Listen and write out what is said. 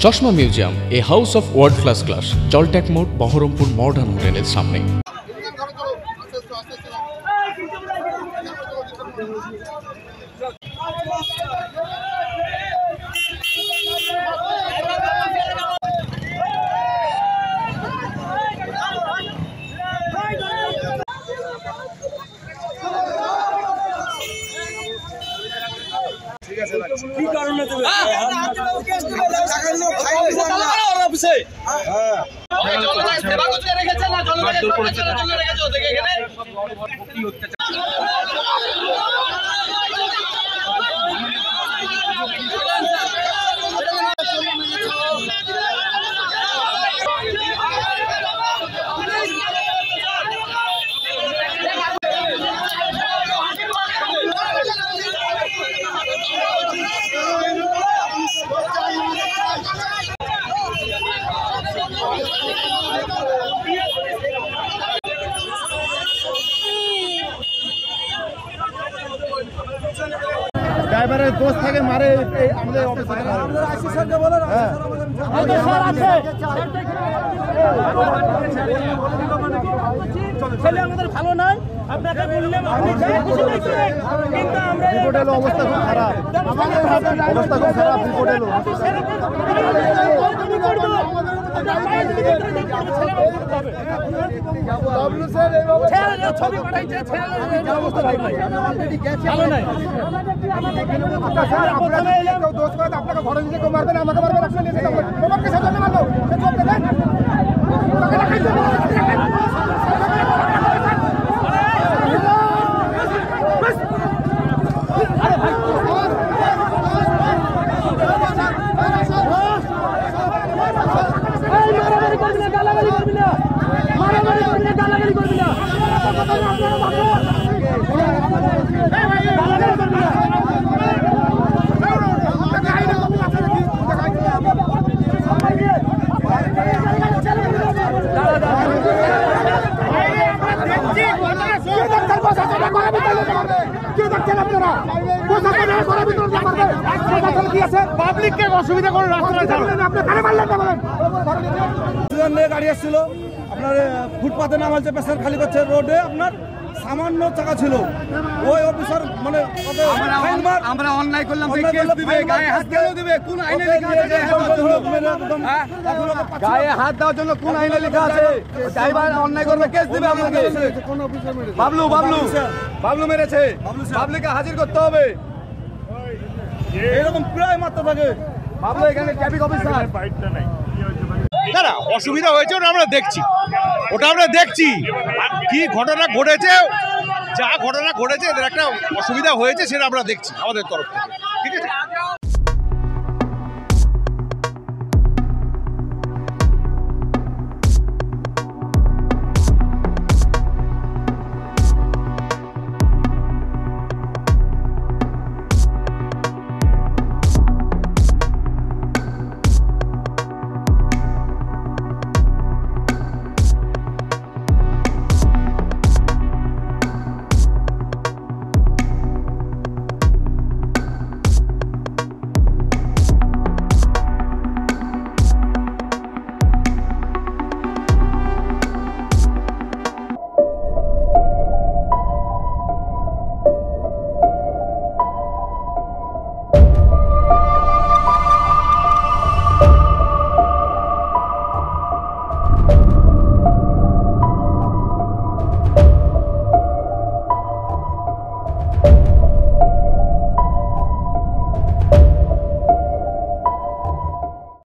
চশমা museum, a house of world class, জলট্যাক মোড়, বহরমপুর মডার্ন হোটেলের সামনে। কি কারণে তুমি ড্রাইভারের দোষ থাকে মারে আমাদের ছেলে আমাদের ভালো নয়, আপনাকে বললাম কিন্তু অবস্থা খুব খারাপ, অবস্থা খুব খারাপ রিপোর্ট এলো। ছবি পাঠাইছে ভালো নাই। আপনাকে ঘরে নিজে কেউ মারবেন, আমাকে মারবেন, আপনি নিজে তোমাকে সাথে মারলো। পাবলিককে অসুবিধা করে গাড়ি আসছিল, আপনার ফুটপাতে নামাচ্ছে, পেশেন্ট খালি করছে রোডে, আপনার সামান্য চাকা ছিল। ওই অফিসার মানে আমরা অন্যায় করলাম, গায়ে হাত দিবে, কোন আইনে লেখা আছে? গায়ে হাত দেওয়ার জন্য কোন আইনে লেখা আছে? ড্রাইভার অন্যায় করবে, কেস দিবে আপনাকে। বাবলু মেরেছে, বাবলুকে হাজির করতে হবে। এরকম প্রায় মাত্রা থাকে। বাবলু এখানে ট্রাফিক অফিসার। না না, অসুবিধা হয়েছে ওটা আমরা দেখছি, কি ঘটনা ঘটেছে, যা ঘটনা ঘটেছে এদের একটা অসুবিধা হয়েছে সেটা আমরা দেখছি আমাদের তরফ থেকে।